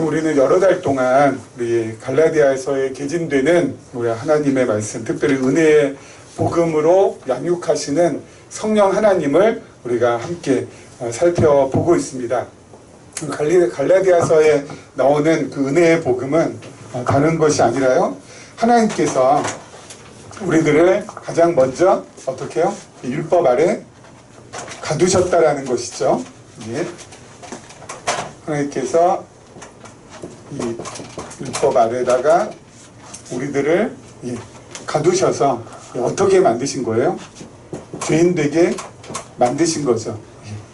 지금 우리는 여러 달 동안 우리 갈라디아서에 개진되는 우리 하나님의 말씀, 특별히 은혜의 복음으로 양육하시는 성령 하나님을 우리가 함께 살펴보고 있습니다. 갈라디아서에 나오는 그 은혜의 복음은 다른 것이 아니라요, 하나님께서 우리들을 가장 먼저 어떻게 해요? 율법 아래 가두셨다라는 것이죠. 예. 하나님께서 이 율법 아래다가 우리들을 가두셔서 어떻게 만드신 거예요? 죄인 되게 만드신 거죠.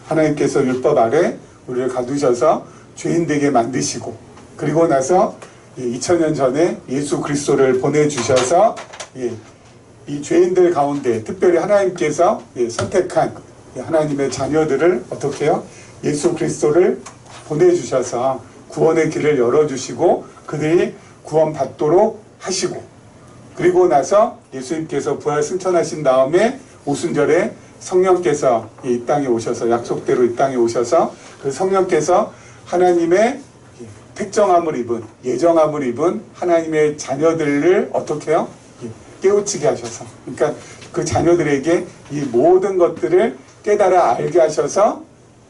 하나님께서 율법 아래 우리를 가두셔서 죄인 되게 만드시고, 그리고 나서 2000년 전에 예수 그리스도를 보내주셔서 이 죄인들 가운데 특별히 하나님께서 선택한 하나님의 자녀들을 어떻게 해요? 예수 그리스도를 보내주셔서 구원의 길을 열어주시고 그들이 구원받도록 하시고, 그리고 나서 예수님께서 부활 승천하신 다음에 오순절에 성령께서 이 땅에 오셔서, 약속대로 이 땅에 오셔서 그 성령께서 하나님의 택정함을 입은, 예정함을 입은 하나님의 자녀들을 어떻게 해요? 깨우치게 하셔서, 그러니까 그 자녀들에게 이 모든 것들을 깨달아 알게 하셔서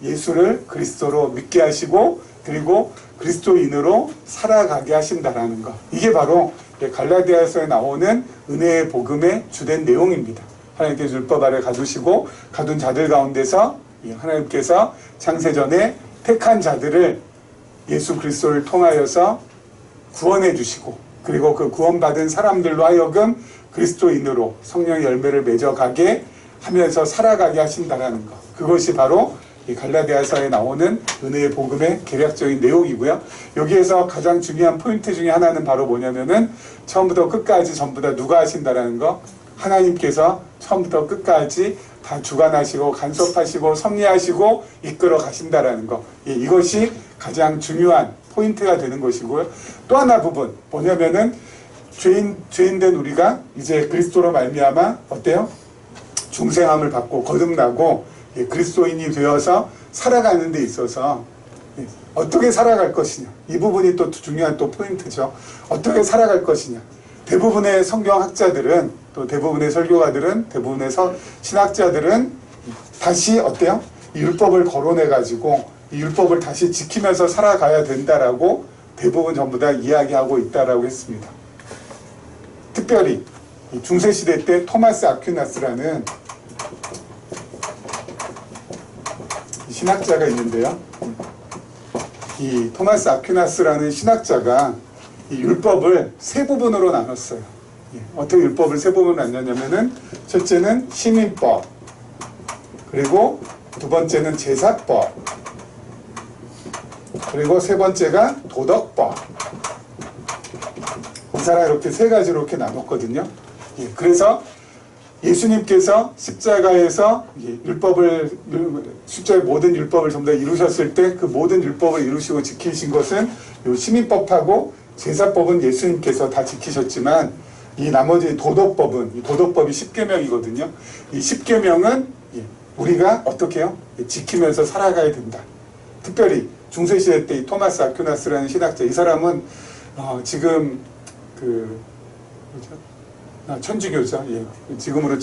예수를 그리스도로 믿게 하시고, 그리고 그리스도인으로 살아가게 하신다라는 것. 이게 바로 갈라디아서에 나오는 은혜의 복음의 주된 내용입니다. 하나님께서 율법 아래 가두시고, 가둔 자들 가운데서 하나님께서 창세전에 택한 자들을 예수 그리스도를 통하여서 구원해 주시고, 그리고 그 구원받은 사람들로 하여금 그리스도인으로 성령의 열매를 맺어가게 하면서 살아가게 하신다는 것. 그것이 바로 이 갈라디아서에 나오는 은혜의 복음의 개략적인 내용이고요. 여기에서 가장 중요한 포인트 중에 하나는 바로 뭐냐면은 처음부터 끝까지 전부 다 누가 하신다라는 거, 하나님께서 처음부터 끝까지 다 주관하시고 간섭하시고 섭리하시고 이끌어 가신다라는 거. 이것이 가장 중요한 포인트가 되는 것이고요. 또 하나 부분 뭐냐면은 죄인된 우리가 이제 그리스도로 말미암아 어때요? 중생함을 받고 거듭나고 그리스도인이 되어서 살아가는 데 있어서 어떻게 살아갈 것이냐, 이 부분이 또 중요한 또 포인트죠. 어떻게 살아갈 것이냐. 대부분의 성경학자들은, 또 대부분의 설교가들은, 대부분의 신학자들은 다시 어때요? 이 율법을 거론해 가지고 이 율법을 다시 지키면서 살아가야 된다라고 대부분 전부 다 이야기하고 있다라고 했습니다. 특별히 중세시대 때 토마스 아퀴나스라는 신학자가 있는데요. 이 토마스 아퀴나스라는 신학자가 이 율법을 세 부분으로 나눴어요. 어떻게 율법을 세 부분으로 나눴냐면은, 첫째는 시민법, 그리고 두 번째는 제사법, 그리고 세 번째가 도덕법. 이 사람 이렇게 세 가지로 이렇게 나눴거든요. 그래서 예수님께서 십자가에서 십자가의 모든 율법을 전부 다 이루셨을 때 그 모든 율법을 이루시고 지키신 것은 요 시민법하고 제사법은 예수님께서 다 지키셨지만, 이 나머지 도덕법은, 이 도덕법이 10계명이거든요. 이 10계명은 우리가 어떻게 해요? 지키면서 살아가야 된다. 특별히 중세시대 때 이 토마스 아퀴나스라는 신학자, 이 사람은 지금 천주교죠. 지금으로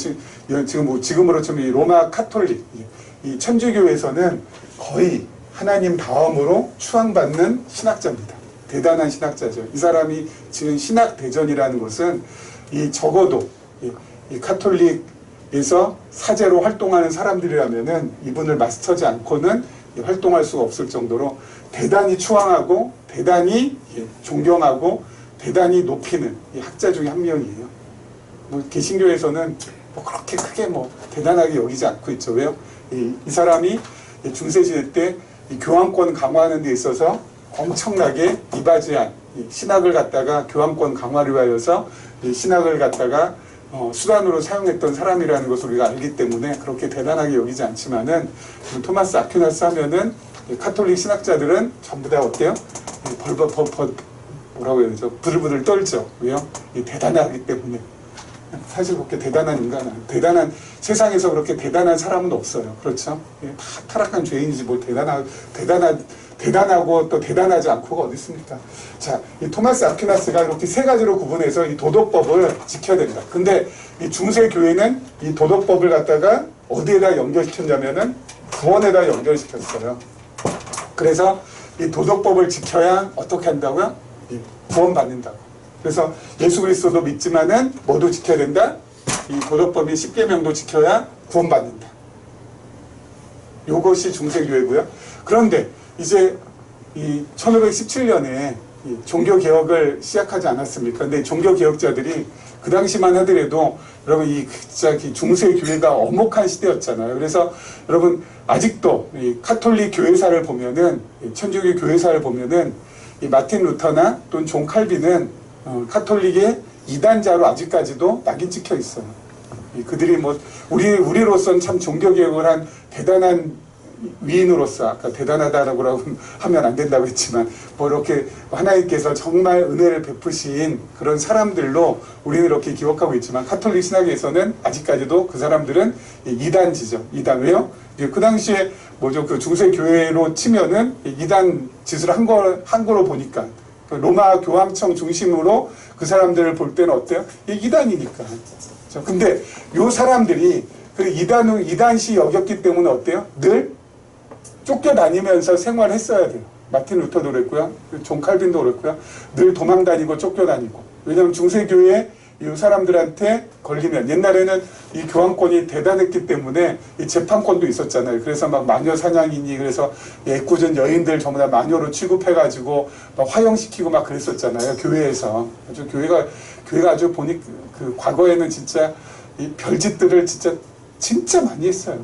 치면 이 로마 카톨릭, 이 천주교에서는 거의 하나님 다음으로 추앙받는 신학자입니다. 대단한 신학자죠. 이 사람이 지금 신학 대전이라는 것은 적어도 이 카톨릭에서 사제로 활동하는 사람들이라면은 이분을 마스터지 않고는 활동할 수가 없을 정도로 대단히 추앙하고 대단히 존경하고 대단히 높이는 학자 중에 한 명이에요. 개신교에서는 그렇게 크게 대단하게 여기지 않고 있죠. 왜요? 이 사람이 중세시대 때 이 교황권 강화하는 데 있어서 엄청나게 이바지한 신학을 갖다가 교황권 강화를 위하여서 신학을 갖다가 수단으로 사용했던 사람이라는 것을 우리가 알기 때문에 그렇게 대단하게 여기지 않지만은, 토마스 아퀴나스 하면은 카톨릭 신학자들은 전부 다 어때요? 뭐라고 해야 되죠? 부들부들 떨죠. 왜요? 대단하기 때문에. 사실 그렇게 대단한 인간은, 세상에서 그렇게 대단한 사람은 없어요. 그렇죠? 다 타락한 죄인이지 뭘 대단한 대단하고 또 대단하지 않고가 어디 있습니까? 자, 이 토마스 아퀴나스가 이렇게 세 가지로 구분해서 이 도덕법을 지켜야 된다. 근데 이 중세 교회는 이 도덕법을 갖다가 어디에다 연결시켰냐면은 구원에다 연결시켰어요. 그래서 이 도덕법을 지켜야 어떻게 한다고요? 구원받는다고. 그래서 예수 그리스도도 믿지만은 뭐도 지켜야 된다? 이 도덕법인 십계명도 지켜야 구원받는다. 요것이 중세교회고요. 그런데 이제 이 1517년에 이 종교개혁을 시작하지 않았습니까? 근데 종교개혁자들이 그 당시만 하더라도 여러분 이 진짜 중세교회가 엄혹한 시대였잖아요. 그래서 여러분 아직도 이 카톨릭 교회사를 보면은 천주교 교회사를 보면은 이 마틴 루터나 또는 존 칼빈은 카톨릭의 이단자로 아직까지도 낙인 찍혀 있어요. 그들이 뭐 우리로서는 참 종교개혁을 한 대단한 위인으로서 아까 대단하다라고 하면 안 된다고 했지만 뭐 이렇게 하나님께서 정말 은혜를 베푸신 그런 사람들로 우리는 이렇게 기억하고 있지만 카톨릭 신학에서는 아직까지도 그 사람들은 이단지죠. 이단 왜요? 그 당시에 뭐죠? 그 중세 교회로 치면은 이단 짓을 한 거로 보니까 로마 교황청 중심으로 그 사람들을 볼 때는 어때요? 이단이니까. 근데 요 사람들이 그 이단시 여겼기 때문에 어때요? 늘 쫓겨다니면서 생활했어야 돼요. 마틴 루터도 그랬고요. 존 칼빈도 그랬고요. 늘 도망다니고 쫓겨다니고. 왜냐하면 중세교회 이 사람들한테 걸리면 옛날에는 이 교황권이 대단했기 때문에 이 재판권도 있었잖아요. 그래서 막 마녀 사냥이니 그래서 애꿎은 여인들 전부 다 마녀로 취급해가지고 막 화형시키고 막 그랬었잖아요. 교회에서. 아주 교회가 아주 보니 그 과거에는 진짜 이 별짓들을 진짜 많이 했어요.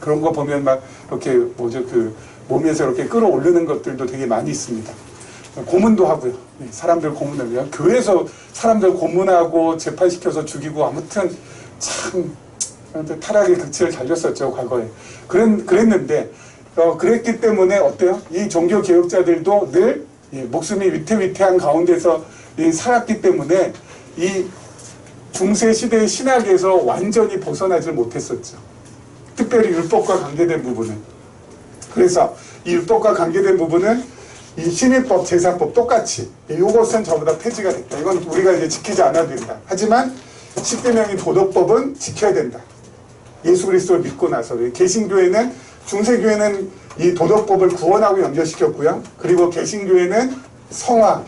그런 거 보면 막 이렇게 뭐죠 그 몸에서 이렇게 끌어올리는 것들도 되게 많이 있습니다. 고문도 하고요. 사람들 고문하고요. 교회에서 사람들 고문하고 재판시켜서 죽이고 아무튼 참 타락의 극치를 달렸었죠 과거에. 그랬는데 그랬기 때문에 어때요? 이 종교 개혁자들도 늘 목숨이 위태위태한 가운데서 살았기 때문에 이 중세 시대의 신학에서 완전히 벗어나질 못했었죠. 특별히 율법과 관계된 부분은. 그래서 이 율법과 관계된 부분은 이 신의법, 제사법 똑같이 이것은 전부 다 폐지가 됐다. 이건 우리가 이제 지키지 않아도 된다. 하지만 십계명인 도덕법은 지켜야 된다. 예수 그리스도를 믿고 나서 개신교회는 중세교회는 이 도덕법을 구원하고 연결시켰고요. 그리고 개신교회는 성화,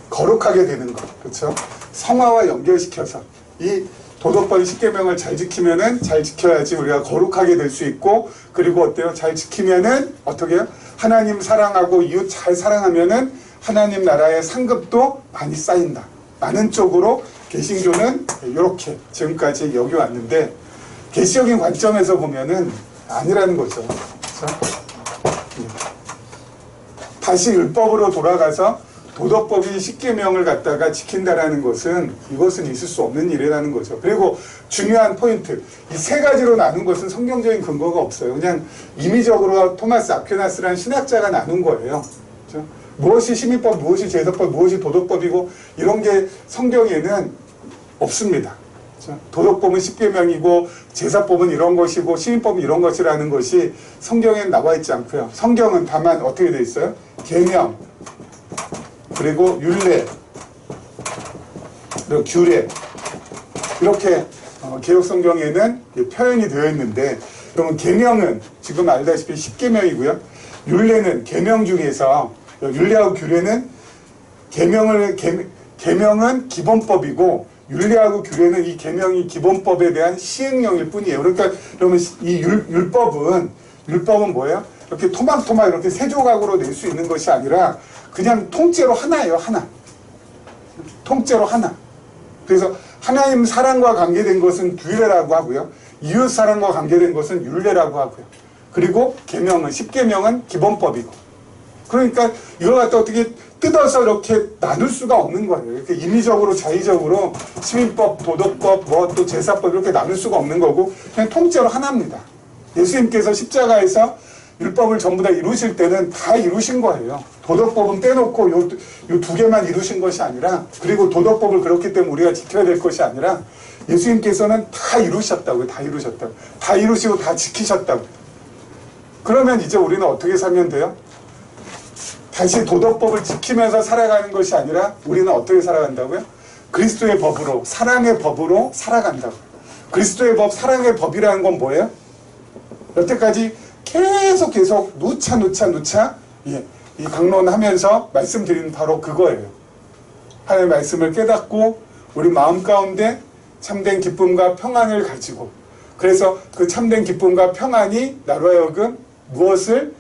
거룩하게 되는 것, 그렇죠? 성화와 연결시켜서 이 도덕법 십계명을 잘 지키면은 잘 지켜야지 우리가 거룩하게 될 수 있고 그리고 어때요? 잘 지키면은 어떻게 해요? 하나님 사랑하고 이웃 잘 사랑하면은 하나님 나라의 상급도 많이 쌓인다. 많은 쪽으로 개신교는 이렇게 지금까지 여겨왔는데 계시적인 관점에서 보면은 아니라는 거죠. 그렇죠? 다시 율법으로 돌아가서 도덕법인 십계명을 갖다가 지킨다라는 것은 이것은 있을 수 없는 일이라는 거죠. 그리고 중요한 포인트, 이 세 가지로 나눈 것은 성경적인 근거가 없어요. 그냥 임의적으로 토마스 아퀴나스라는 신학자가 나눈 거예요. 그렇죠? 무엇이 시민법, 무엇이 제사법, 무엇이 도덕법이고 이런 게 성경에는 없습니다. 그렇죠? 도덕법은 십계명이고 제사법은 이런 것이고 시민법은 이런 것이라는 것이 성경에는 나와 있지 않고요. 성경은 다만 어떻게 되어 있어요? 계명, 그리고 율례, 그리고 규례 이렇게 개혁성경에는 표현이 되어 있는데 그러면 계명은 지금 알다시피 십계명이고요. 율례는 계명 중에서 율례하고 규례는 계명은 기본법이고 율례하고 규례는 이 계명이 기본법에 대한 시행령일 뿐이에요. 그러니까 그러면 이 율법은 뭐예요? 이렇게 토막토막 이렇게 세 조각으로 낼 수 있는 것이 아니라 그냥 통째로 하나예요. 하나. 통째로 하나. 그래서 하나님 사랑과 관계된 것은 규례라고 하고요. 이웃 사랑과 관계된 것은 율례라고 하고요. 그리고 계명은 십계명은 기본법이고. 그러니까 이걸 갖다 어떻게 뜯어서 이렇게 나눌 수가 없는 거예요. 이렇게 임의적으로 자의적으로 시민법, 도덕법, 뭐 또 제사법 이렇게 나눌 수가 없는 거고 그냥 통째로 하나입니다. 예수님께서 십자가에서 율법을 전부 다 이루실 때는 다 이루신 거예요. 도덕법은 빼놓고 요 두 개만 이루신 것이 아니라, 그리고 도덕법을 그렇기 때문에 우리가 지켜야 될 것이 아니라 예수님께서는 다 이루셨다고요. 다 이루셨다고. 다 이루시고 다 지키셨다고. 그러면 이제 우리는 어떻게 살면 돼요? 다시 도덕법을 지키면서 살아가는 것이 아니라 우리는 어떻게 살아간다고요? 그리스도의 법으로, 사랑의 법으로 살아간다고. 그리스도의 법, 사랑의 법이라는 건 뭐예요? 여태까지 계속 누차 이 강론하면서 말씀드리는 바로 그거예요. 하나님의 말씀을 깨닫고 우리 마음 가운데 참된 기쁨과 평안을 가지고, 그래서 그 참된 기쁨과 평안이 나로 하여금 무엇을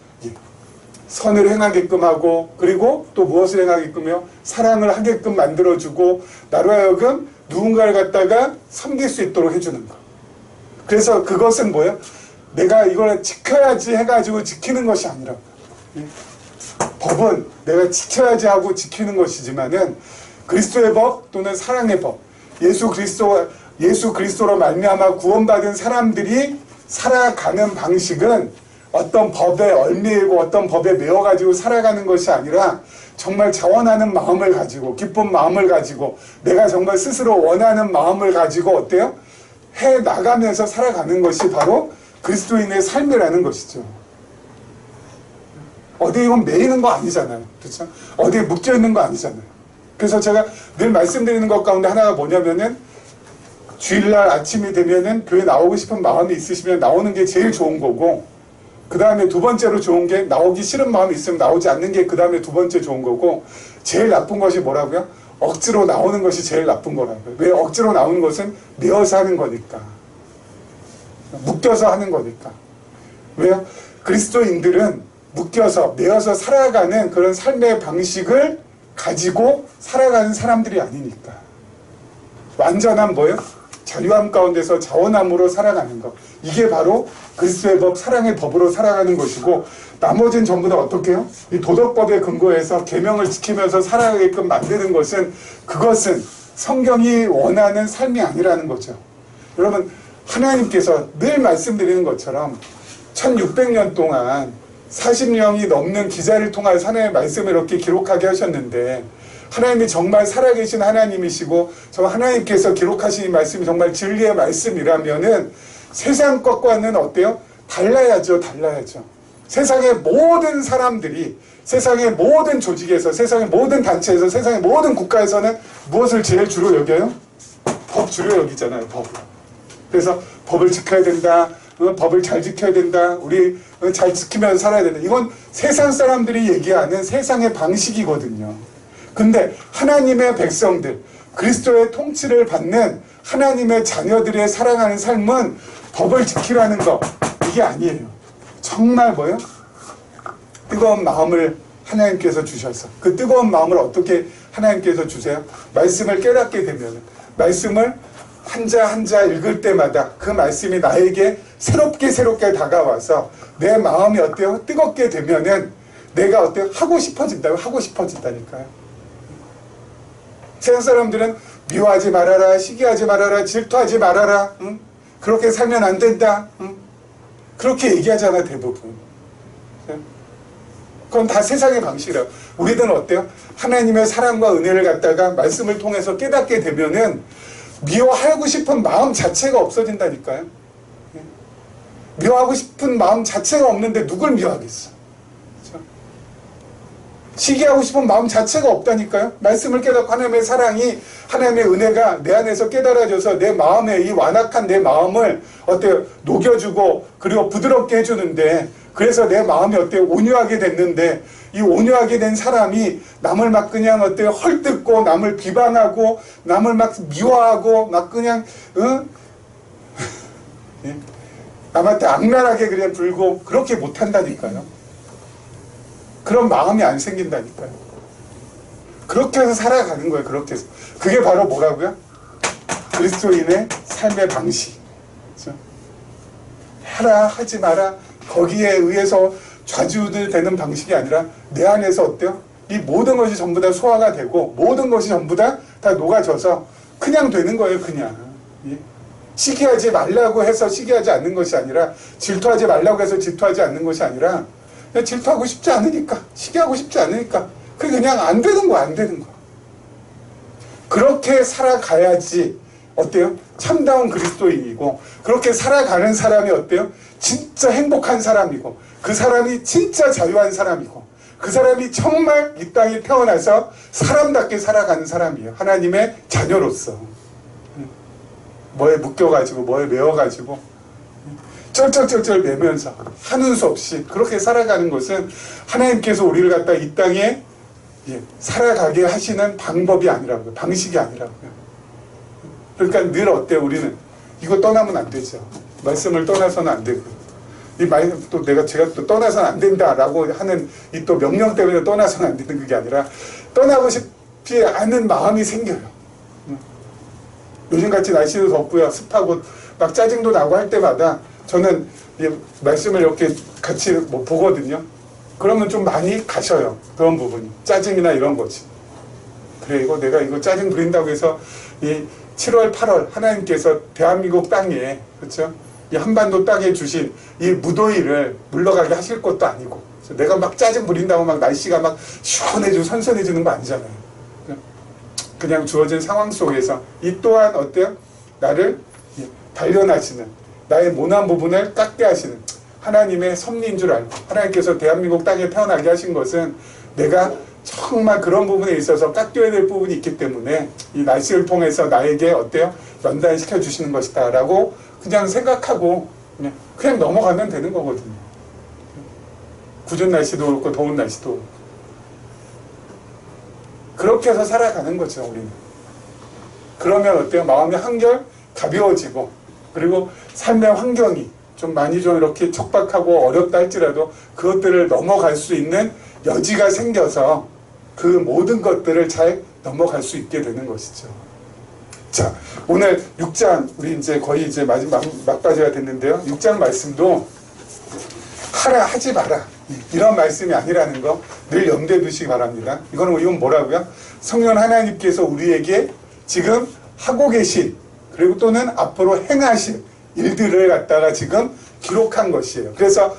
선을 행하게끔 하고, 그리고 또 무엇을 행하게끔요? 사랑을 하게끔 만들어주고, 나로 하여금 누군가를 갖다가 섬길 수 있도록 해주는 거. 그래서 그것은 뭐예요? 내가 이걸 지켜야지 해가지고 지키는 것이 아니라, 법은 내가 지켜야지 하고 지키는 것이지만은 그리스도의 법 또는 사랑의 법, 예수 그리스도로 말미암아 구원받은 사람들이 살아가는 방식은 어떤 법에 얽매이고 어떤 법에 매어가지고 살아가는 것이 아니라 정말 자원하는 마음을 가지고, 기쁜 마음을 가지고, 내가 정말 스스로 원하는 마음을 가지고 어때요? 해 나가면서 살아가는 것이 바로 그리스도인의 삶이라는 것이죠. 어디에 이건 매이는 거 아니잖아요. 그렇죠? 어디에 묶여 있는 거 아니잖아요. 그래서 제가 늘 말씀드리는 것 가운데 하나가 뭐냐면은, 주일날 아침이 되면은 교회 나오고 싶은 마음이 있으시면 나오는 게 제일 좋은 거고, 그 다음에 두 번째로 좋은 게 나오기 싫은 마음이 있으면 나오지 않는 게 그 다음에 두 번째 좋은 거고, 제일 나쁜 것이 뭐라고요? 억지로 나오는 것이 제일 나쁜 거라고요. 왜? 억지로 나오는 것은 매어서 하는 거니까. 묶여서 하는 거니까. 왜요? 그리스도인들은 묶여서 매어서 살아가는 그런 삶의 방식을 가지고 살아가는 사람들이 아니니까. 완전한 뭐예요? 자유함 가운데서 자원함으로 살아가는 것. 이게 바로 그리스도의 법, 사랑의 법으로 살아가는 것이고, 나머지는 전부 다 어떻게 해요? 이 도덕법에 근거해서 계명을 지키면서 살아가게끔 만드는 것은, 그것은 성경이 원하는 삶이 아니라는 거죠. 여러분, 하나님께서 늘 말씀드리는 것처럼 1600년 동안 40명이 넘는 기자를 통해서 하나님의 말씀을 이렇게 기록하게 하셨는데, 하나님이 정말 살아계신 하나님이시고 저 하나님께서 기록하신 이 말씀이 정말 진리의 말씀이라면은 세상 것과는 어때요? 달라야죠. 세상의 모든 사람들이, 세상의 모든 조직에서, 세상의 모든 단체에서, 세상의 모든 국가에서는 무엇을 제일 주로 여겨요? 법 주로 여기잖아요. 법. 그래서 법을 지켜야 된다. 법을 잘 지켜야 된다. 우리 잘 지키면서 살아야 된다. 이건 세상 사람들이 얘기하는 세상의 방식이거든요. 근데 하나님의 백성들, 그리스도의 통치를 받는 하나님의 자녀들의 살아가는 삶은 법을 지키라는 거, 이게 아니에요. 정말 뭐예요? 뜨거운 마음을 하나님께서 주셔서, 그 뜨거운 마음을 어떻게 하나님께서 주세요? 말씀을 깨닫게 되면, 말씀을 한자 한자 읽을 때마다 그 말씀이 나에게 새롭게 다가와서 내 마음이 어때요? 뜨겁게 되면은 내가 어때요? 하고 싶어진다니까요. 세상 사람들은 미워하지 말아라, 시기하지 말아라, 질투하지 말아라, 응? 그렇게 살면 안 된다, 응? 그렇게 얘기하잖아, 대부분. 그건 다 세상의 방식이라고. 우리는 어때요? 하나님의 사랑과 은혜를 갖다가 말씀을 통해서 깨닫게 되면은 미워하고 싶은 마음 자체가 없어진다니까요. 미워하고 싶은 마음 자체가 없는데 누굴 미워하겠어? 그렇죠? 시기하고 싶은 마음 자체가 없다니까요. 말씀을 깨닫고 하나님의 사랑이, 하나님의 은혜가 내 안에서 깨달아져서 내 마음에, 이 완악한 내 마음을 어때요? 녹여주고, 그리고 부드럽게 해주는데, 그래서 내 마음이 어때요? 온유하게 됐는데, 이 온유하게 된 사람이 남을 막 그냥 어때요? 헐뜯고, 남을 비방하고, 남을 막 미워하고, 막 그냥, 응? 남한테 악랄하게 그냥 불고, 그렇게 못한다니까요. 그런 마음이 안 생긴다니까요. 그렇게 해서 살아가는 거예요. 그렇게 해서. 그게 바로 뭐라고요? 그리스도인의 삶의 방식. 그렇죠? 해라, 하지 마라. 거기에 의해서 좌지우지되는 방식이 아니라 내 안에서 어때요? 이 모든 것이 전부 다 소화가 되고 모든 것이 전부 다 녹아져서 그냥 되는 거예요. 그냥. 예? 시기하지 말라고 해서 시기하지 않는 것이 아니라, 질투하지 말라고 해서 질투하지 않는 것이 아니라, 그냥 질투하고 싶지 않으니까, 시기하고 싶지 않으니까, 그냥 안 되는 거야, 안 되는 거야. 그렇게 살아가야지, 어때요? 참다운 그리스도인이고, 그렇게 살아가는 사람이 어때요? 진짜 행복한 사람이고, 그 사람이 진짜 자유한 사람이고, 그 사람이 정말 이 땅에 태어나서 사람답게 살아가는 사람이에요. 하나님의 자녀로서. 뭐에 묶여가지고, 뭐에 매어가지고, 쩔쩔쩔쩔 매면서 하는 수 없이 그렇게 살아가는 것은 하나님께서 우리를 갖다 이 땅에 살아가게 하시는 방법이 아니라고요. 방식이 아니라고요. 그러니까 늘 어때요? 우리는 이거 떠나면 안 되죠. 말씀을 떠나서는 안 되고, 이 말 또 제가 또 떠나서는 안 된다라고 하는 이 또 명령 때문에 떠나서는 안 되는 그게 아니라 떠나고 싶지 않은 마음이 생겨요. 요즘같이 날씨도 덥고요, 습하고 막 짜증도 나고 할 때마다 저는 이 말씀을 이렇게 같이 보거든요. 그러면 좀 많이 가셔요. 그런 부분이 짜증이나 이런 거지. 그래, 내가 이거 짜증 부린다고 해서 이 7월, 8월 하나님께서 대한민국 땅에, 그렇죠? 이 한반도 땅에 주신 이 무더위를 물러가게 하실 것도 아니고, 내가 막 짜증 부린다고 막 날씨가 막 시원해지고 선선해지는 거 아니잖아요. 그냥 주어진 상황 속에서 이 또한 어때요? 나를 단련하시는, 나의 모난 부분을 깎게 하시는 하나님의 섭리인 줄 알고, 하나님께서 대한민국 땅에 태어나게 하신 것은 내가 정말 그런 부분에 있어서 깎여야 될 부분이 있기 때문에 이 날씨를 통해서 나에게 어때요? 연단시켜 주시는 것이다 라고 그냥 생각하고 그냥 넘어가면 되는 거거든요. 궂은 날씨도 그렇고 더운 날씨도 그렇고. 그렇게 해서 살아가는 거죠, 우리는. 그러면 어때요? 마음이 한결 가벼워지고, 그리고 삶의 환경이 좀 많이 좀 이렇게 척박하고 어렵다 할지라도 그것들을 넘어갈 수 있는 여지가 생겨서 그 모든 것들을 잘 넘어갈 수 있게 되는 것이죠. 자, 오늘 6장, 우리 이제 거의 이제 마지막 막바지가 됐는데요. 6장 말씀도 하라, 하지 마라, 이런 말씀이 아니라는 거 늘 염두에 두시기 바랍니다. 이건 뭐라고요? 성령 하나님께서 우리에게 지금 하고 계신, 그리고 또는 앞으로 행하실 일들을 갖다가 지금 기록한 것이에요. 그래서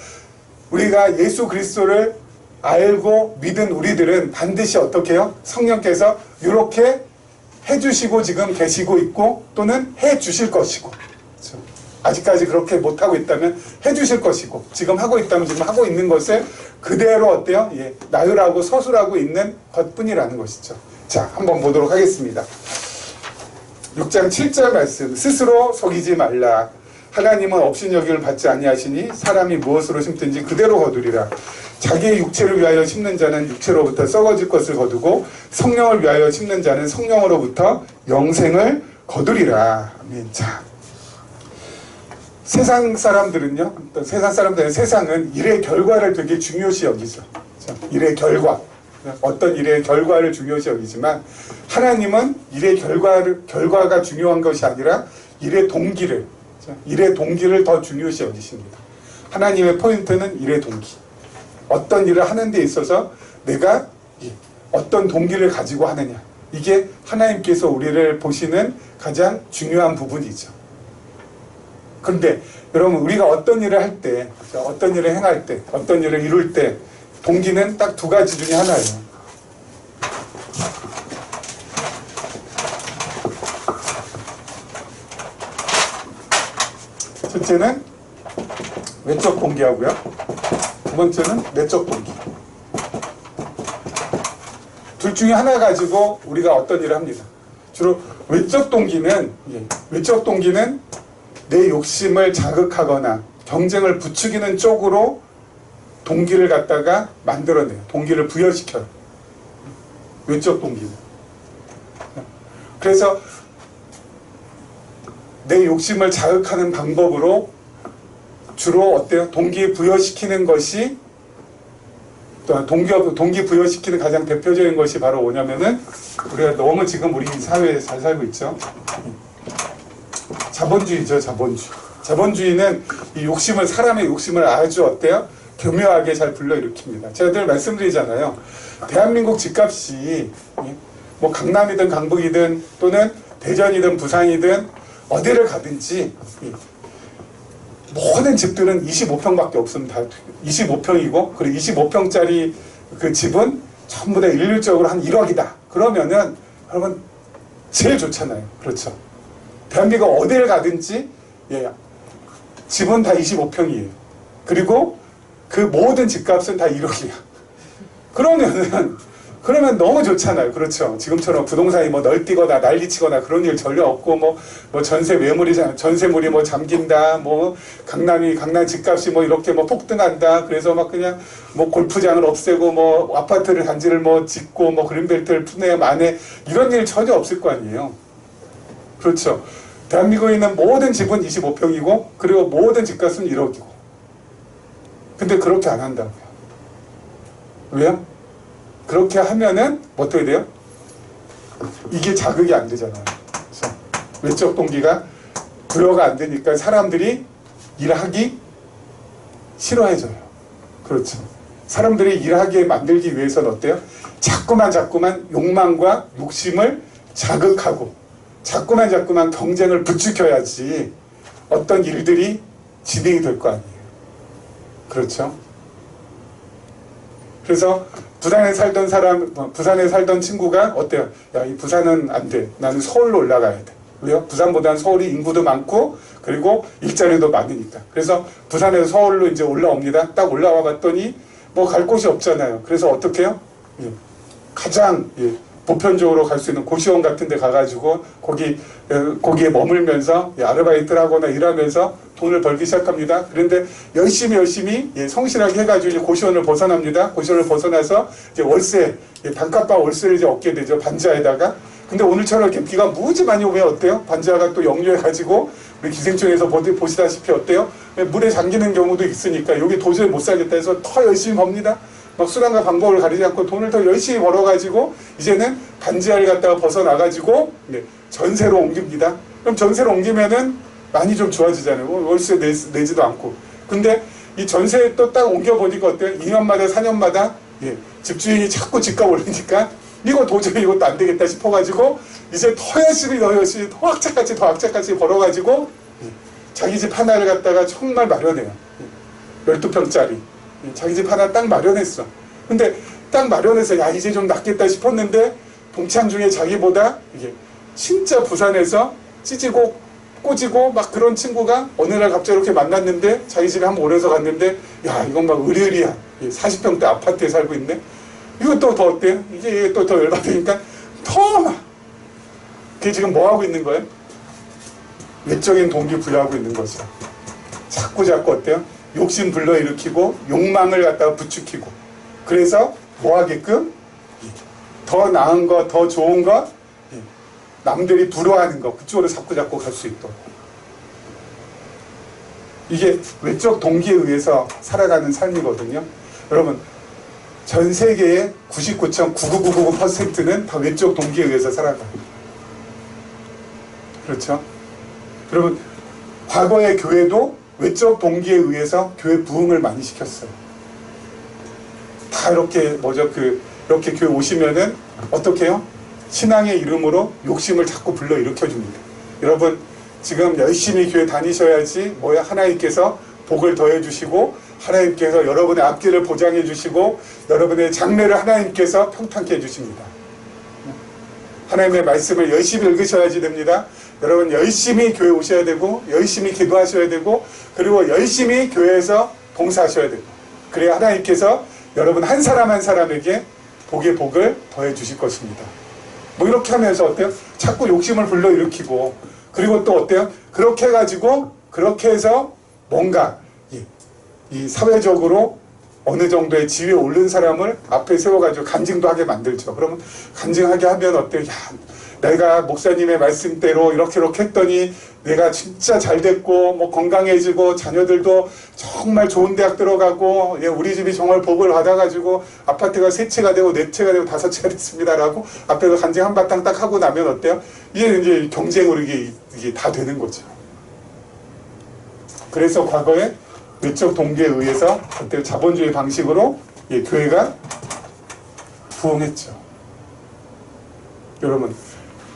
우리가 예수 그리스도를 알고 믿은 우리들은 반드시 어떻게 해요? 성령께서 이렇게 해주시고 지금 계시고 있고, 또는 해주실 것이고, 그렇죠? 아직까지 그렇게 못하고 있다면 해주실 것이고, 지금 하고 있다면 지금 하고 있는 것을 그대로 어때요? 나열하고 서술하고 있는 것뿐이라는 것이죠. 자, 한번 보도록 하겠습니다. 6장 7절 말씀. 스스로 속이지 말라. 하나님은 업신여김을 받지 아니하시니 사람이 무엇으로 심든지 그대로 거두리라. 자기의 육체를 위하여 심는 자는 육체로부터 썩어질 것을 거두고, 성령을 위하여 심는 자는 성령으로부터 영생을 거두리라. 아멘. 자, 세상 사람들은요, 세상은 일의 결과를 되게 중요시 여기죠. 자, 일의 결과, 어떤 일의 결과를 중요시 여기지만, 하나님은 일의 결과가 중요한 것이 아니라 일의 동기를 더 중요시 여기십니다. 하나님의 포인트는 일의 동기. 어떤 일을 하는 데 있어서 내가 어떤 동기를 가지고 하느냐, 이게 하나님께서 우리를 보시는 가장 중요한 부분이죠. 그런데 여러분, 우리가 어떤 일을 할 때, 어떤 일을 행할 때, 어떤 일을 이룰 때 동기는 딱 두 가지 중에 하나예요. 첫째는 외적 동기하고요, 두 번째는 내적 동기. 둘 중에 하나 가지고 우리가 어떤 일을 합니다. 주로 외적 동기는 내 욕심을 자극하거나 경쟁을 부추기는 쪽으로 동기를 갖다가 만들어내요. 동기를 부여시켜요. 외적 동기는. 그래서 내 욕심을 자극하는 방법으로 주로 어때요? 동기 부여시키는 것이, 또 동기 부여시키는 가장 대표적인 것이 바로 뭐냐면은, 우리가 너무 지금 우리 사회에 잘 살고 있죠. 자본주의죠, 자본주의. 자본주의는 이 욕심을, 사람의 욕심을 아주 어때요? 교묘하게 잘 불러일으킵니다. 제가 늘 말씀드리잖아요. 대한민국 집값이 뭐 강남이든 강북이든 또는 대전이든 부산이든 어디를 가든지 모든 집들은 25평밖에 없습니다. 25평이고 그리고 25평짜리 그 집은 전부 다 일률적으로 한 1억이다. 그러면은 여러분 제일 좋잖아요. 그렇죠. 대한민국 어디를 가든지 집은 다 25평이에요. 그리고 그 모든 집값은 다 1억이야. 그러면 너무 좋잖아요. 그렇죠. 지금처럼 부동산이 뭐 널뛰거나 난리치거나 그런 일 전혀 없고 뭐 전세물이 뭐 잠긴다. 뭐 강남 집값이 뭐 이렇게 뭐 폭등한다. 그래서 막 그냥 뭐 골프장을 없애고 뭐 아파트를 단지를 뭐 짓고 뭐 그린벨트를 푸네 마네 이런 일 전혀 없을 거 아니에요. 그렇죠. 대한민국에 있는 모든 집은 25평이고 그리고 모든 집값은 1억이고. 근데 그렇게 안 한다고요. 왜요? 그렇게 하면은 어떻게 돼요? 이게 자극이 안 되잖아요. 그래서 외적 동기가 부여가 안 되니까 사람들이 일하기 싫어해져요. 그렇죠. 사람들이 일하게 만들기 위해서는 어때요? 자꾸만 욕망과 욕심을 자극하고 자꾸만 경쟁을 부추겨야지 어떤 일들이 진행이 될 거 아니에요. 그렇죠. 그래서 부산에 살던 친구가 어때요? 야, 이 부산은 안 돼. 나는 서울로 올라가야 돼. 왜요? 부산보다는 서울이 인구도 많고 그리고 일자리도 많으니까. 그래서 부산에서 서울로 이제 올라옵니다. 딱 올라와 봤더니 뭐 갈 곳이 없잖아요. 그래서 어떻게 해요? 가장 보편적으로 갈 수 있는 고시원 같은 데 가가지고 거기에 머물면서 아르바이트를 하거나 일하면서 돈을 벌기 시작합니다. 그런데 열심히 성실하게 해가지고 이제 고시원을 벗어납니다. 고시원을 벗어나서 이제 월세, 단칸방 월세를 이제 얻게 되죠. 반지하에다가. 근데 오늘처럼 이렇게 비가 무지 많이 오면 어때요? 반지하가 또 역류해가지고 우리 기생충에서 보시다시피 어때요? 물에 잠기는 경우도 있으니까 여기 도저히 못 살겠다 해서 더 열심히 법니다. 막 수단과 방법을 가리지 않고 돈을 더 열심히 벌어가지고 이제는 반지하를 갖다가 벗어나가지고 전세로 옮깁니다. 그럼 전세로 옮기면은 많이 좀 좋아지잖아요. 월세 내지도 않고. 근데 이 전세에 또 딱 옮겨보니까 어때요? 2년마다 4년마다 집주인이 자꾸 집값 올리니까 이거 도저히 이것도 안 되겠다 싶어가지고 이제 더 열심히 더 악착같이 벌어가지고 자기 집 하나를 갖다가 정말 마련해요. 12평짜리. 자기 집 하나 딱 마련했어. 근데 딱 마련해서 야 이제 좀 낫겠다 싶었는데 동창 중에 자기보다 이게 진짜 부산에서 찌지고 꼬지고 막 그런 친구가 어느 날 갑자기 이렇게 만났는데 자기 집에 한번 오래서 갔는데 야 이건 막 으리으리한 40평대 아파트에 살고 있네. 이거 또 더 어때요? 이게 또 더 열받으니까 더 막 그게 지금 뭐 하고 있는 거예요? 외적인 동기 부여하고 있는 거죠. 자꾸 어때요? 욕심 불러일으키고 욕망을 갖다가 부추기고 그래서 뭐 하게끔 더 나은 거, 더 좋은 거 남들이 부러워하는 거 그쪽으로 자꾸 갈 수 있도록 이게 외적 동기에 의해서 살아가는 삶이거든요. 여러분 전 세계의 99.99999%는 다 외적 동기에 의해서 살아가요. 그렇죠? 여러분 과거의 교회도 외적 동기에 의해서 교회 부흥을 많이 시켰어요. 다 이렇게 이렇게 교회 오시면은 어떻게 해요? 신앙의 이름으로 욕심을 자꾸 불러 일으켜줍니다. 여러분 지금 열심히 교회 다니셔야지 하나님께서 복을 더해주시고 하나님께서 여러분의 앞길을 보장해주시고 여러분의 장래를 하나님께서 평탄케 해주십니다. 하나님의 말씀을 열심히 읽으셔야지 됩니다. 여러분 열심히 교회 오셔야 되고 열심히 기도하셔야 되고 그리고 열심히 교회에서 봉사하셔야 되고 그래야 하나님께서 여러분 한 사람 한 사람에게 복의 복을 더해 주실 것입니다. 뭐 이렇게 하면서 어때요? 자꾸 욕심을 불러일으키고 그리고 또 어때요? 그렇게 해가지고 그렇게 해서 뭔가 이 사회적으로 어느 정도의 지위에 오른 사람을 앞에 세워가지고 간증도 하게 만들죠. 그러면 간증하게 하면 어때요? 야, 내가 목사님의 말씀대로 이렇게 했더니 내가 진짜 잘 됐고 뭐 건강해지고 자녀들도 정말 좋은 대학 들어가고 우리 집이 정말 복을 받아가지고 아파트가 3채가 되고 4채가 되고 5채가 됐습니다라고 앞에서 간증 한바탕 딱 하고 나면 어때요? 이제 경쟁으로 이게 다 되는 거죠. 그래서 과거에 외적 동기에 의해서 그때 자본주의 방식으로 교회가 부흥했죠. 여러분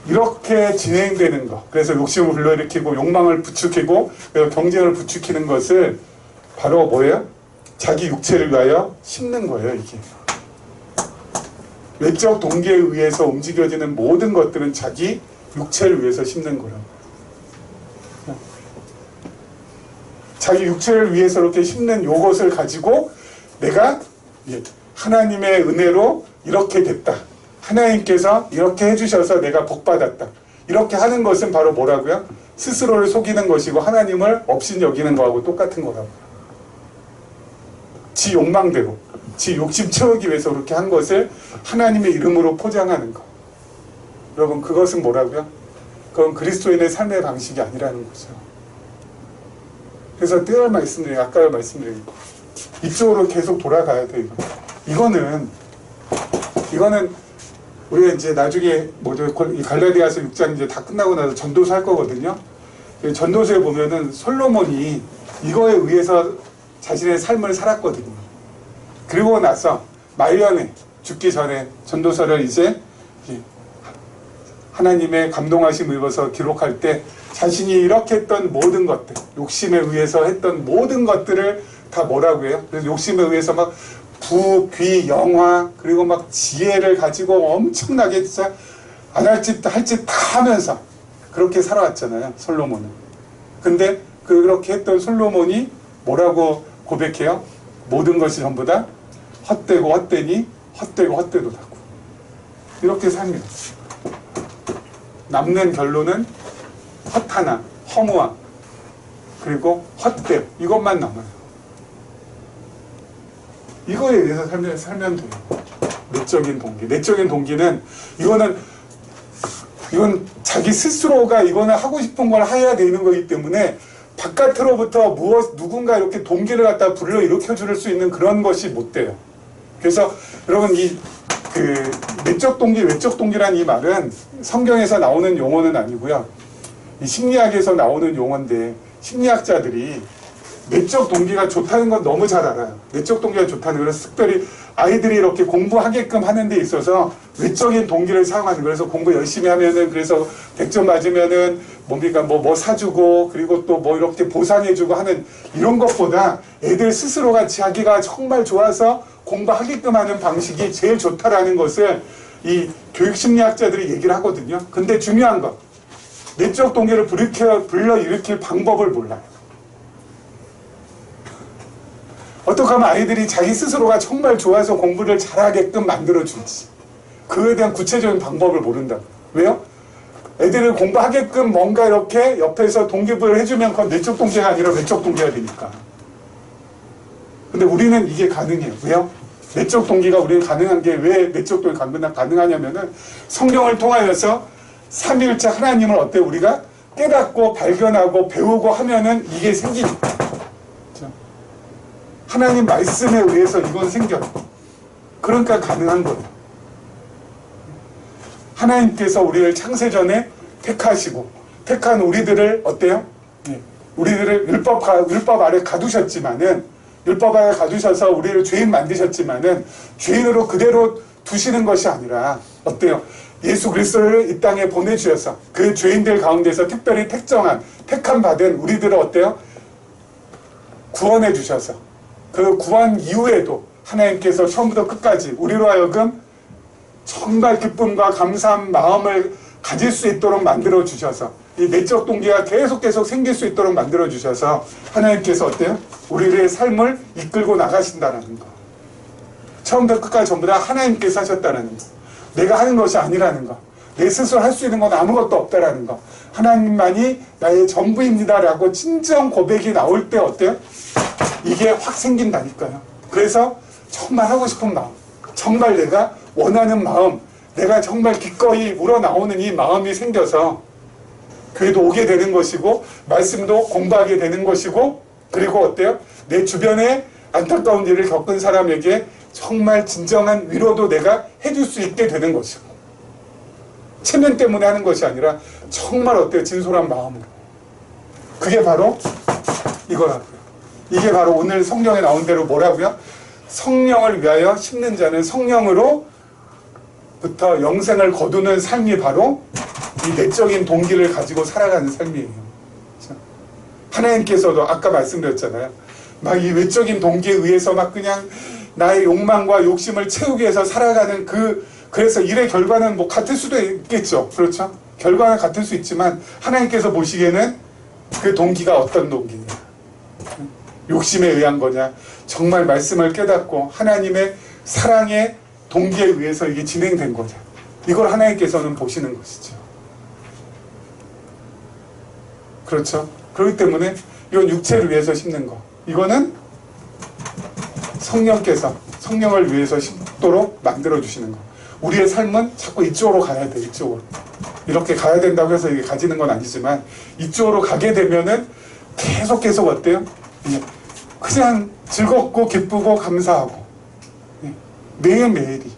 이렇게 진행되는 것, 그래서 욕심을 불러일으키고 욕망을 부추기고 경쟁을 부추기는 것을 바로 뭐예요? 자기 육체를 위하여 심는 거예요. 이게 외적 동기에 의해서 움직여지는 모든 것들은 자기 육체를 위해서 심는 거예요. 자기 육체를 위해서 이렇게 심는 요것을 가지고 내가 하나님의 은혜로 이렇게 됐다, 하나님께서 이렇게 해주셔서 내가 복받았다, 이렇게 하는 것은 바로 뭐라고요? 스스로를 속이는 것이고 하나님을 없인 여기는 거하고 똑같은 거라고요. 지 욕망대로, 지 욕심 채우기 위해서 그렇게 한 것을 하나님의 이름으로 포장하는 것. 여러분, 그것은 뭐라고요? 그건 그리스도인의 삶의 방식이 아니라는 거죠. 그래서 늘 말씀드려요. 아까 말씀드린 이쪽으로 계속 돌아가야 돼요. 이거는 우리가 이제 나중에 갈라디아서 6장 이제 다 끝나고 나서 전도서 할 거거든요. 전도서에 보면은 솔로몬이 이거에 의해서 자신의 삶을 살았거든요. 그리고 나서 말년에 죽기 전에 전도서를 이제 하나님의 감동하심을 입어서 기록할 때 자신이 이렇게 했던 모든 것들, 욕심에 의해서 했던 모든 것들을 다 뭐라고 해요? 그래서 욕심에 의해서 막 부, 귀, 영화, 그리고 막 지혜를 가지고 엄청나게 진짜 안 할 짓, 할 짓 다 하면서 그렇게 살아왔잖아요, 솔로몬은. 근데 그렇게 했던 솔로몬이 뭐라고 고백해요? 모든 것이 전부 다 헛되고 헛되니 헛되고 헛되도다고. 이렇게 삽니다. 남는 결론은 헛하나, 허무함, 그리고 헛됨, 이것만 남아요. 이거에 의해서 살면 돼요. 내적인 동기. 내적인 동기는 이건 자기 스스로가 이거는 하고 싶은 걸 해야 되는 거기 때문에 바깥으로부터 누군가 이렇게 동기를 갖다 불러 일으켜 줄 수 있는 그런 것이 못 돼요. 그래서 여러분 내적 동기, 외적 동기라는 이 말은 성경에서 나오는 용어는 아니고요. 이 심리학에서 나오는 용어인데 심리학자들이 내적 동기가 좋다는 건 너무 잘 알아요. 내적 동기가 좋다는, 그래서 특별히 아이들이 이렇게 공부하게끔 하는 데 있어서 외적인 동기를 사용하는 거예요. 그래서 공부 열심히 하면은, 그래서 100점 맞으면은 뭡니까 뭐 사주고, 그리고 또 뭐 이렇게 보상해주고 하는 이런 것보다 애들 스스로가 자기가 정말 좋아서 공부하게끔 하는 방식이 제일 좋다라는 것을 이 교육심리학자들이 얘기를 하거든요. 근데 중요한 건 내적 동기를 불러일으킬 방법을 몰라요. 어떻게 하면 아이들이 자기 스스로가 정말 좋아서 공부를 잘하게끔 만들어줄지, 그에 대한 구체적인 방법을 모른다. 왜요? 애들을 공부하게끔 뭔가 이렇게 옆에서 동기부여를 해주면 그건 내적 동기가 아니라 외적 동기가 되니까. 근데 우리는 이게 가능해요. 왜요? 내적 동기가 우리는 가능한 게, 왜 내적 동기가 가능하냐면은 성경을 통하여서 삼위일체 하나님을 우리가 깨닫고 발견하고 배우고 하면은 이게 생기니까. 하나님 말씀에 의해서 이건 생겨요. 그러니까 가능한 거예요. 하나님께서 우리를 창세전에 택하시고, 택한 우리들을 우리들을 율법 아래 가두셨지만은, 율법 아래 가두셔서 우리를 죄인 만드셨지만은, 죄인으로 그대로 두시는 것이 아니라 예수 그리스도를 이 땅에 보내주셔서 그 죄인들 가운데서 특별히 택함 받은 우리들을 구원해 주셔서, 그 구원 이후에도 하나님께서 처음부터 끝까지 우리로 하여금 정말 기쁨과 감사한 마음을 가질 수 있도록 만들어 주셔서, 이 내적 동기가 계속 생길 수 있도록 만들어 주셔서 하나님께서 우리의 삶을 이끌고 나가신다는 거. 처음부터 끝까지 전부 다 하나님께서 하셨다는 거. 내가 하는 것이 아니라는 거. 내 스스로 할 수 있는 건 아무것도 없다라는 거. 하나님만이 나의 전부입니다라고 진정 고백이 나올 때 이게 확 생긴다니까요. 그래서 정말 하고 싶은 마음, 정말 내가 원하는 마음, 내가 정말 기꺼이 우러나오는 이 마음이 생겨서 교회도 오게 되는 것이고, 말씀도 공부하게 되는 것이고, 그리고 내 주변에 안타까운 일을 겪은 사람에게 정말 진정한 위로도 내가 해줄 수 있게 되는 것이고, 체면 때문에 하는 것이 아니라 정말 진솔한 마음으로. 그게 바로 이거라고요. 이게 바로 오늘 성경에 나온 대로 뭐라고요? 성령을 위하여 심는 자는 성령으로부터 영생을 거두는 삶이 바로 이 내적인 동기를 가지고 살아가는 삶이에요. 그렇죠? 하나님께서도 아까 말씀드렸잖아요. 막 이 외적인 동기에 의해서 막 그냥 나의 욕망과 욕심을 채우기 위해서 살아가는 그래서 일의 결과는 뭐 같을 수도 있겠죠. 그렇죠? 결과는 같을 수 있지만 하나님께서 보시기에는 그 동기가 어떤 동기냐? 욕심에 의한 거냐? 정말 말씀을 깨닫고 하나님의 사랑의 동기에 의해서 이게 진행된 거냐? 이걸 하나님께서는 보시는 것이죠. 그렇죠? 그렇기 때문에 이건 육체를 위해서 심는 거. 이거는 성령을 위해서 심도록 만들어주시는 거. 우리의 삶은 자꾸 이쪽으로 가야 돼, 이쪽으로. 이렇게 가야 된다고 해서 이게 가지는 건 아니지만, 이쪽으로 가게 되면은 계속 어때요? 그냥 즐겁고 기쁘고 감사하고, 매일매일이.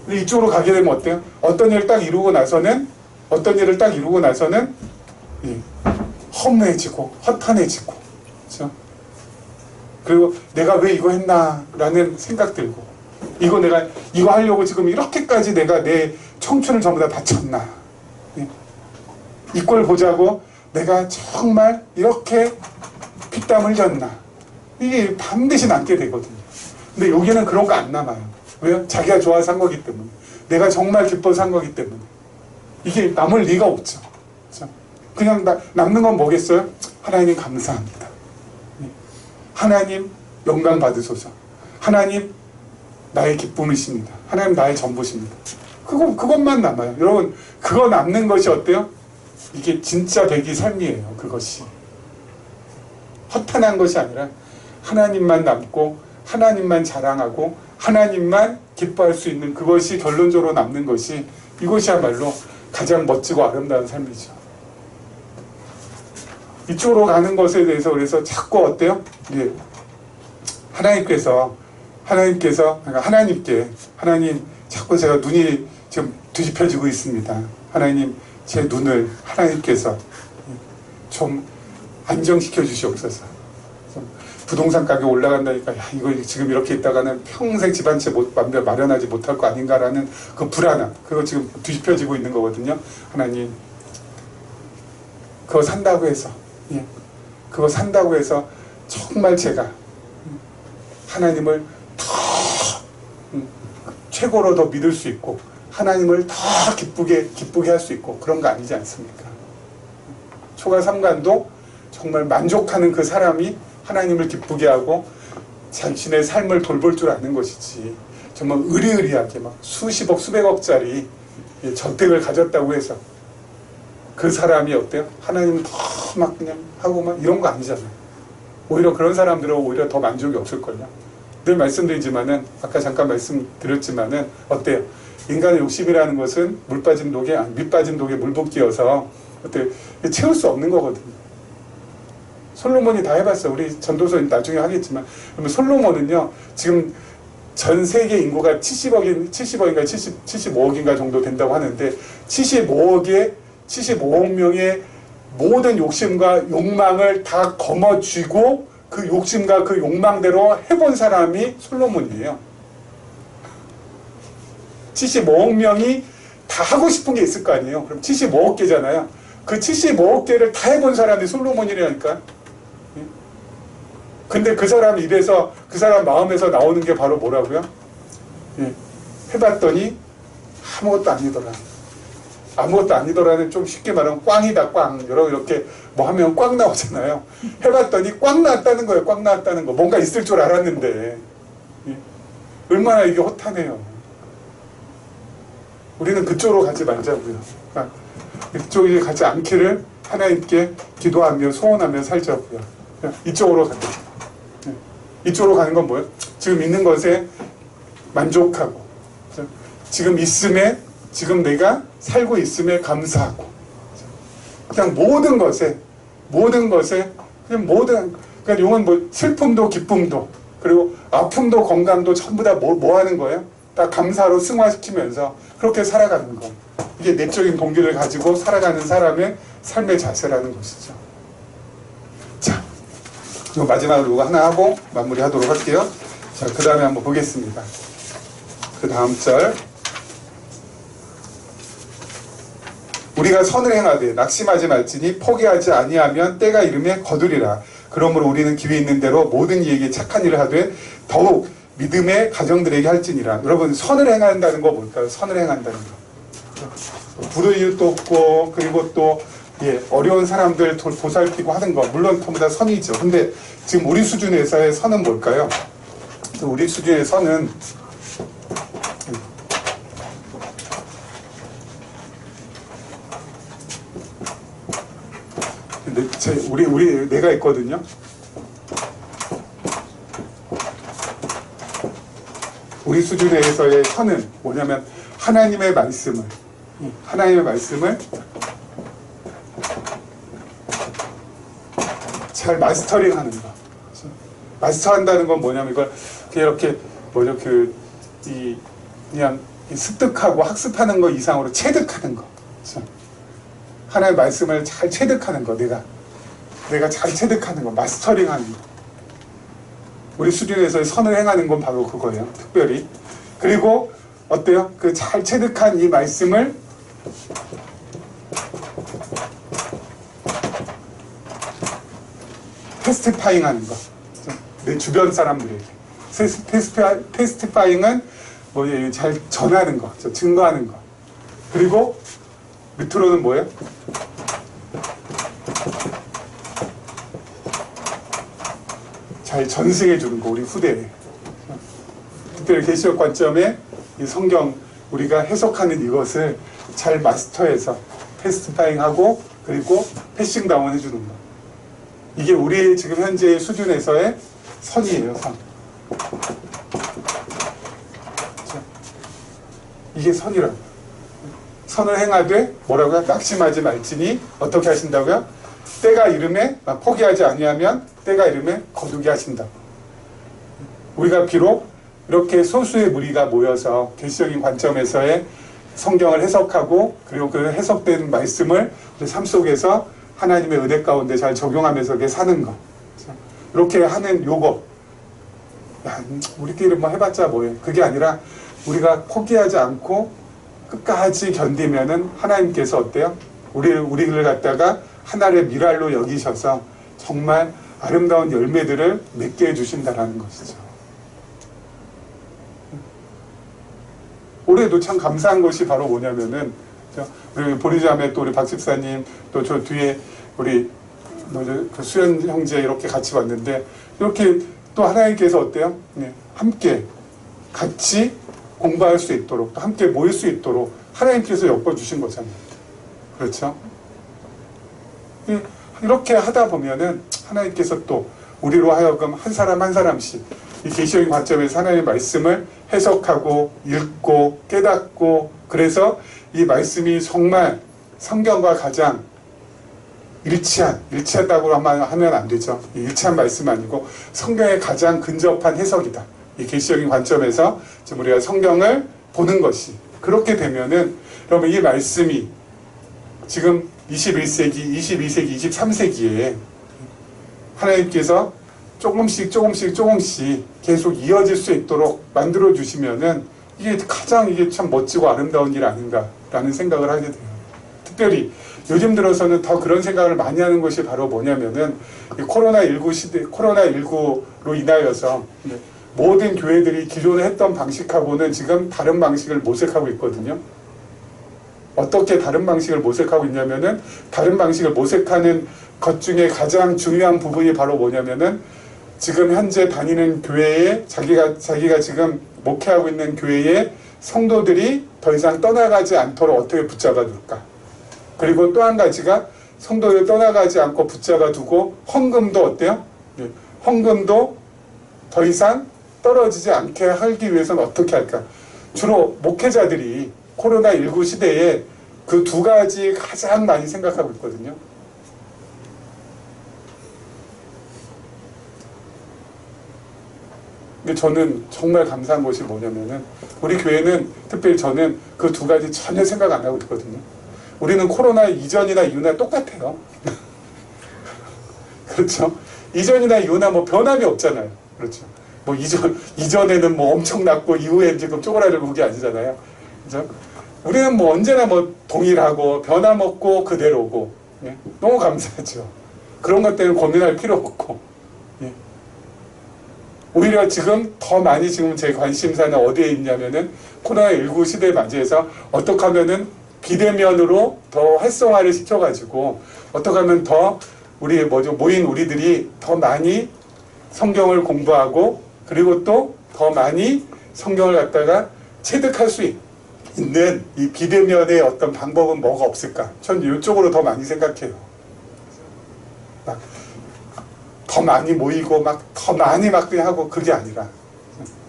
근데 이쪽으로 가게 되면 어때요? 어떤 일을 딱 이루고 나서는, 허무해지고, 허탄해지고, 그렇죠? 그리고 내가 왜 이거 했나, 라는 생각 들고, 이거 하려고 지금 이렇게까지 내가 내 청춘을 전부 다 바쳤나. 이꼴 보자고 내가 정말 이렇게 피땀 흘렸나. 이게 반드시 남게 되거든요. 근데 여기는 그런 거 안 남아요. 왜요? 자기가 좋아서 한 거기 때문에. 내가 정말 기뻐서 한 거기 때문에. 이게 남을 리가 없죠. 그렇죠? 그냥 남는 건 뭐겠어요? 하나님 감사합니다. 하나님 영광 받으소서. 하나님 나의 기쁨이십니다. 하나님 나의 전부십니다. 그것만 남아요. 여러분, 그거 남는 것이 어때요? 이게 진짜 배기 삶이에요. 그것이. 허탄한 것이 아니라 하나님만 남고 하나님만 자랑하고 하나님만 기뻐할 수 있는 그것이 결론적으로 남는 것이, 이것이야말로 가장 멋지고 아름다운 삶이죠. 이쪽으로 가는 것에 대해서 그래서 자꾸 어때요? 하나님 자꾸 제가 눈이 지금 뒤집혀지고 있습니다. 하나님, 제 눈을 하나님께서 좀 안정시켜 주시옵소서. 부동산 가격 올라간다니까, 야, 이거 지금 이렇게 있다가는 평생 집 한 채 마련하지 못할 거 아닌가라는 그 불안함, 그거 지금 뒤집혀지고 있는 거거든요. 하나님, 그거 산다고 해서 정말 제가 하나님을 더 최고로 더 믿을 수 있고 하나님을 더 기쁘게 할 수 있고 그런 거 아니지 않습니까? 초가 삼간도 정말 만족하는 그 사람이 하나님을 기쁘게 하고 자신의 삶을 돌볼 줄 아는 것이지, 정말 의리의리하게 막 수십억 수백억짜리 저택을 가졌다고 해서 그 사람이 어때요? 하나님은 더 막 그냥 하고 막 이런 거 아니잖아요. 오히려 그런 사람들은 오히려 더 만족이 없을걸요. 늘 말씀드리지만은, 아까 잠깐 말씀드렸지만은 어때요? 인간의 욕심이라는 것은 밑 빠진 독에 물 붓기여서 어때요? 채울 수 없는 거거든요. 솔로몬이 다 해봤어. 우리 전도서는 나중에 하겠지만, 그러면 솔로몬은요, 지금 전 세계 인구가 75억인가 정도 된다고 하는데, 75억 명의 모든 욕심과 욕망을 다 거머쥐고 그 욕심과 그 욕망대로 해본 사람이 솔로몬이에요. 75억 명이 다 하고 싶은 게 있을 거 아니에요. 그럼 75억 개잖아요. 그 75억 개를 다 해본 사람이 솔로몬이라니까. 근데 그 사람 입에서, 그 사람 마음에서 나오는 게 바로 뭐라고요? 해봤더니 아무것도 아니더라. 아무것도 아니더라는, 좀 쉽게 말하면 꽝이다, 꽝. 이렇게 뭐 하면 꽝 나오잖아요. 해봤더니 꽝 나왔다는 거예요. 꽝 나왔다는 거. 뭔가 있을 줄 알았는데. 얼마나 이게 허탄해요. 우리는 그쪽으로 가지 말자고요. 그쪽에 가지 않기를 하나님께 기도하며 소원하며 살자고요. 이쪽으로 가자. 이쪽으로 가는 건 뭐예요? 지금 있는 것에 만족하고, 지금 있음에, 지금 내가 살고 있음에 감사하고, 그냥 모든 것에 그냥 그러니까 이건 뭐 슬픔도 기쁨도, 그리고 아픔도 건강도 전부 다 뭐 하는 거예요? 다 감사로 승화시키면서 그렇게 살아가는 거. 이게 내적인 동기를 가지고 살아가는 사람의 삶의 자세라는 것이죠. 자, 그리고 마지막으로 이거 하나 하고 마무리하도록 할게요. 자, 그 다음에 한번 보겠습니다. 그 다음 절. 우리가 선을 행하되 낙심하지 말지니 포기하지 아니하면 때가 이르매 거두리라. 그러므로 우리는 기회 있는 대로 모든 이에게 착한 일을 하되 더욱 믿음의 가정들에게 할지니라. 여러분, 선을 행한다는 거 뭘까요? 선을 행한다는 거. 부를 일도 없고, 그리고 또 어려운 사람들 보살피고 하는 거, 물론 전부 다 선이죠. 근데 지금 우리 수준에서의 선은 뭘까요? 우리 수준의 선은 내가 있거든요. 우리 수준에서의 선은 뭐냐면 하나님의 말씀을 잘 마스터링하는 거. 마스터한다는 건 뭐냐면 이걸 이렇게 그냥 습득하고 학습하는 거 이상으로 체득하는 거. 하나님의 말씀을 잘 체득하는 거. 내가 잘 체득하는 거, 마스터링하는 거. 우리 수준에서의 선을 행하는 건 바로 그거예요. 특별히. 그리고 어때요? 그 잘 체득한 이 말씀을 테스티파잉 하는 거. 내 주변 사람들에게. 테스티파잉은 뭐예요? 잘 전하는 거, 증거하는 거. 그리고 밑으로는 뭐예요? 잘 전승해 주는 거, 우리 후대에. 특별히 계시록 관점에 이 성경 우리가 해석하는 이것을 잘 마스터해서 테스티파잉하고 그리고 패싱다운 해주는 거. 이게 우리 지금 현재의 수준에서의 선이에요, 선. 이게 선이라고. 선을 행하되 뭐라고요? 낙심하지 말지니 어떻게 하신다고요? 때가 이름에 포기하지 아니하면 때가 이름에 거두게 하신다. 우리가 비록 이렇게 소수의 무리가 모여서 계시적인 관점에서의 성경을 해석하고 그리고 그 해석된 말씀을 우리 삶 속에서 하나님의 은혜 가운데 잘 적용하면서 이렇게 사는 거. 이렇게 하는 요거. 우리끼리 뭐 해봤자 뭐해. 그게 아니라 우리가 포기하지 않고 끝까지 견디면은 하나님께서 어때요? 우리를 갖다가 하나의 미랄로 여기셔서 정말 아름다운 열매들을 맺게 해주신다라는 것이죠. 올해도 참 감사한 것이 바로 뭐냐면은 우리 보리자매 또 우리 박 집사님 또 저 뒤에 우리 그 수연 형제 이렇게 같이 왔는데 이렇게 또 하나님께서 어때요? 함께 같이 공부할 수 있도록 또 함께 모일 수 있도록 하나님께서 엮어주신 거잖아요. 그렇죠? 이렇게 하다 보면은 하나님께서 또 우리로 하여금 한 사람 한 사람씩 이 계시적인 관점에서 하나님의 말씀을 해석하고 읽고 깨닫고 그래서 이 말씀이 정말 성경과 가장 일치한다고 하면 안 되죠. 일치한 말씀 아니고 성경에 가장 근접한 해석이다. 이 계시적인 관점에서 지금 우리가 성경을 보는 것이 그렇게 되면은 여러분 이 말씀이 지금 21세기, 22세기, 23세기에 하나님께서 조금씩 계속 이어질 수 있도록 만들어 주시면은 이게 참 멋지고 아름다운 일 아닌가라는 생각을 하게 돼요. 특별히 요즘 들어서는 더 그런 생각을 많이 하는 것이 바로 뭐냐면은 코로나19 시대, 코로나19로 인하여서 모든 교회들이 기존에 했던 방식하고는 지금 다른 방식을 모색하고 있거든요. 어떻게 다른 방식을 모색하고 있냐면은 다른 방식을 모색하는 것 중에 가장 중요한 부분이 바로 뭐냐면은 지금 현재 다니는 교회에 자기가 지금 목회하고 있는 교회의 성도들이 더 이상 떠나가지 않도록 어떻게 붙잡아 둘까. 그리고 또 한 가지가 성도를 떠나가지 않고 붙잡아 두고 헌금도 어때요? 헌금도 더 이상 떨어지지 않게 하기 위해서는 어떻게 할까? 주로 목회자들이 코로나19 시대에 그 두 가지 가장 많이 생각하고 있거든요. 근데 저는 정말 감사한 것이 뭐냐면은 우리 교회는 특별히 저는 그 두 가지 전혀 생각 안 하고 있거든요. 우리는 코로나 이전이나 이후나 똑같아요. 그렇죠? 이전이나 이후나 뭐 변함이 없잖아요. 그렇죠? 뭐 이전에는 뭐 엄청났고 이후에 지금 쪼그라들고 그게 아니잖아요. 그죠? 우리는 뭐 언제나 뭐 동일하고 변함없고 그대로고, 예? 너무 감사하죠. 그런 것 때문에 고민할 필요 없고, 예? 오히려 지금 더 많이 지금 제 관심사는 어디에 있냐면은 코로나19 시대에 맞이해서 어떻게 하면은 비대면으로 더 활성화를 시켜가지고 어떻게 하면 더 우리 모인 우리들이 더 많이 성경을 공부하고 그리고 또 더 많이 성경을 갖다가 체득할 수 있는 이 비대면의 어떤 방법은 뭐가 없을까? 전 이쪽으로 더 많이 생각해요. 막 더 많이 모이고 막 더 많이 막 그냥 하고 그게 아니라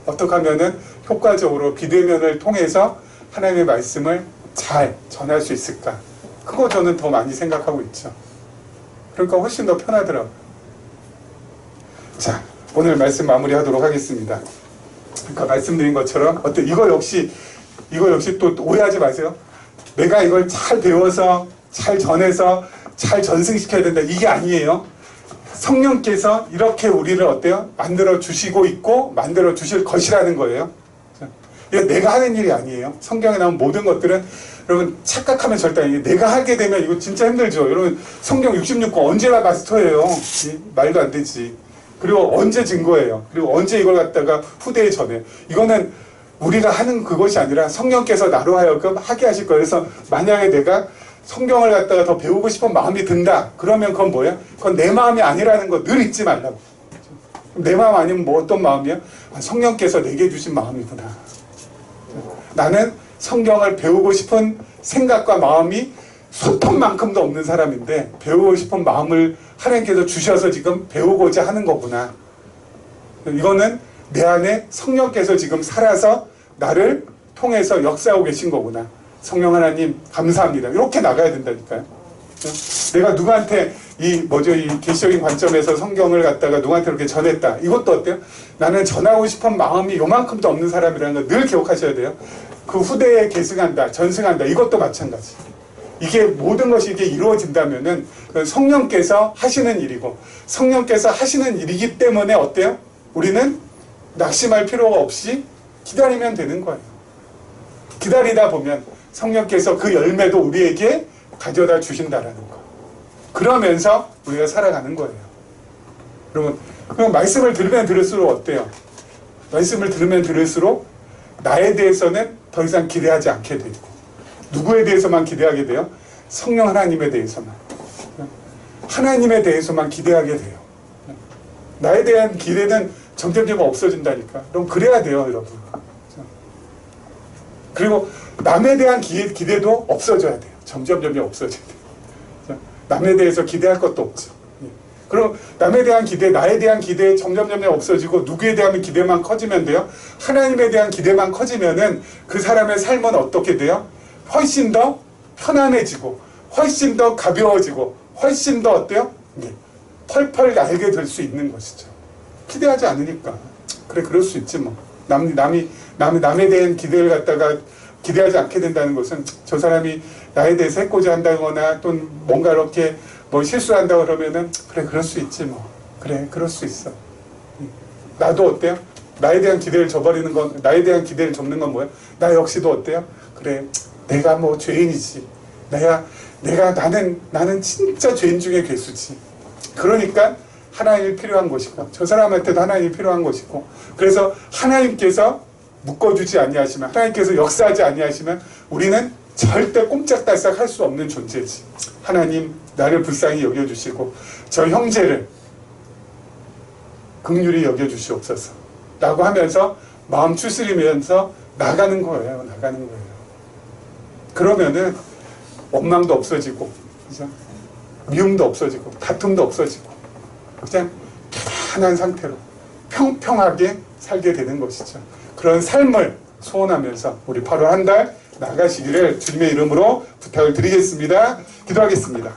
어떻게 하면은 효과적으로 비대면을 통해서 하나님의 말씀을 잘 전할 수 있을까? 그거 저는 더 많이 생각하고 있죠. 그러니까 훨씬 더 편하더라고요. 자, 오늘 말씀 마무리하도록 하겠습니다. 그러니까 말씀드린 것처럼 이거 역시 또 오해하지 마세요. 내가 이걸 잘 배워서 잘 전해서 잘 전승시켜야 된다. 이게 아니에요. 성령께서 이렇게 우리를 어때요? 만들어 주시고 있고 만들어 주실 것이라는 거예요. 이게 내가 하는 일이 아니에요. 성경에 나온 모든 것들은 여러분 착각하면 절대 아니에요. 내가 하게 되면 이거 진짜 힘들죠. 여러분 성경 66권 언제나 마스터예요. 말도 안 되지. 그리고 언제 증거예요. 그리고 언제 이걸 갖다가 후대에 전해. 이거는 우리가 하는 그것이 아니라 성령께서 나로 하여금 하게 하실 거예요. 그래서 만약에 내가 성경을 갖다가 더 배우고 싶은 마음이 든다. 그러면 그건 뭐예요? 그건 내 마음이 아니라는 거 늘 잊지 말라고. 내 마음 아니면 뭐 어떤 마음이야? 성령께서 내게 주신 마음이구나. 나는 성경을 배우고 싶은 생각과 마음이 소통만큼도 없는 사람인데 배우고 싶은 마음을 하나님께서 주셔서 지금 배우고자 하는 거구나. 이거는 내 안에 성령께서 지금 살아서 나를 통해서 역사하고 계신 거구나. 성령 하나님 감사합니다. 이렇게 나가야 된다니까요. 내가 누구한테 이 계시적인 관점에서 성경을 갖다가 누구한테 이렇게 전했다. 이것도 어때요? 나는 전하고 싶은 마음이 요만큼도 없는 사람이라는 걸 늘 기억하셔야 돼요. 그 후대에 계승한다, 전승한다. 이것도 마찬가지. 이게 모든 것이 이게 이루어진다면은 성령께서 하시는 일이고 성령께서 하시는 일이기 때문에 어때요? 우리는 낙심할 필요가 없이 기다리면 되는 거예요. 기다리다 보면 성령께서 그 열매도 우리에게 가져다 주신다라는 거. 그러면서 우리가 살아가는 거예요. 여러분, 그럼 말씀을 들으면 들을수록 어때요? 말씀을 들으면 들을수록 나에 대해서는 더 이상 기대하지 않게 되고 누구에 대해서만 기대하게 돼요? 성령 하나님에 대해서만. 하나님에 대해서만 기대하게 돼요. 나에 대한 기대는 점점점 없어진다니까. 그럼 그래야 돼요, 여러분. 그리고 남에 대한 기대도 없어져야 돼요. 점점점 없어져야 돼요. 남에 대해서 기대할 것도 없죠. 그럼 남에 대한 기대, 나에 대한 기대 점점점 없어지고 누구에 대한 기대만 커지면 돼요? 하나님에 대한 기대만 커지면은 그 사람의 삶은 어떻게 돼요? 훨씬 더 편안해지고 훨씬 더 가벼워지고 훨씬 더 어때요? 펄펄 날게 될 수 있는 것이죠. 기대하지 않으니까. 그래, 그럴 수 있지 뭐. 남에 대한 기대를 갖다가 기대하지 않게 된다는 것은 저 사람이 나에 대해서 해코지 한다거나 또 뭔가 이렇게 실수한다고 그러면은 그래, 그럴 수 있지 뭐. 그래, 그럴 수 있어. 나도 어때요? 나에 대한 기대를 저버리는 건, 나에 대한 기대를 접는 건 뭐예요? 나 역시도 어때요? 그래, 내가 뭐 죄인이지. 나는 진짜 죄인 중에 괴수지. 그러니까 하나님이 필요한 것이고 저 사람한테도 하나님이 필요한 것이고 그래서 하나님께서 묶어주지 아니하시면 하나님께서 역사하지 아니하시면 우리는 절대 꼼짝달싹 할 수 없는 존재지. 하나님 나를 불쌍히 여겨주시고 저 형제를 긍휼히 여겨주시옵소서 라고 하면서 마음 추스리면서 나가는 거예요. 그러면은 원망도 없어지고 그죠? 미움도 없어지고 다툼도 없어지고 그냥 편안한 상태로 평평하게 살게 되는 것이죠. 그런 삶을 소원하면서 우리 8월 한 달 나가시기를 주님의 이름으로 부탁을 드리겠습니다. 기도하겠습니다.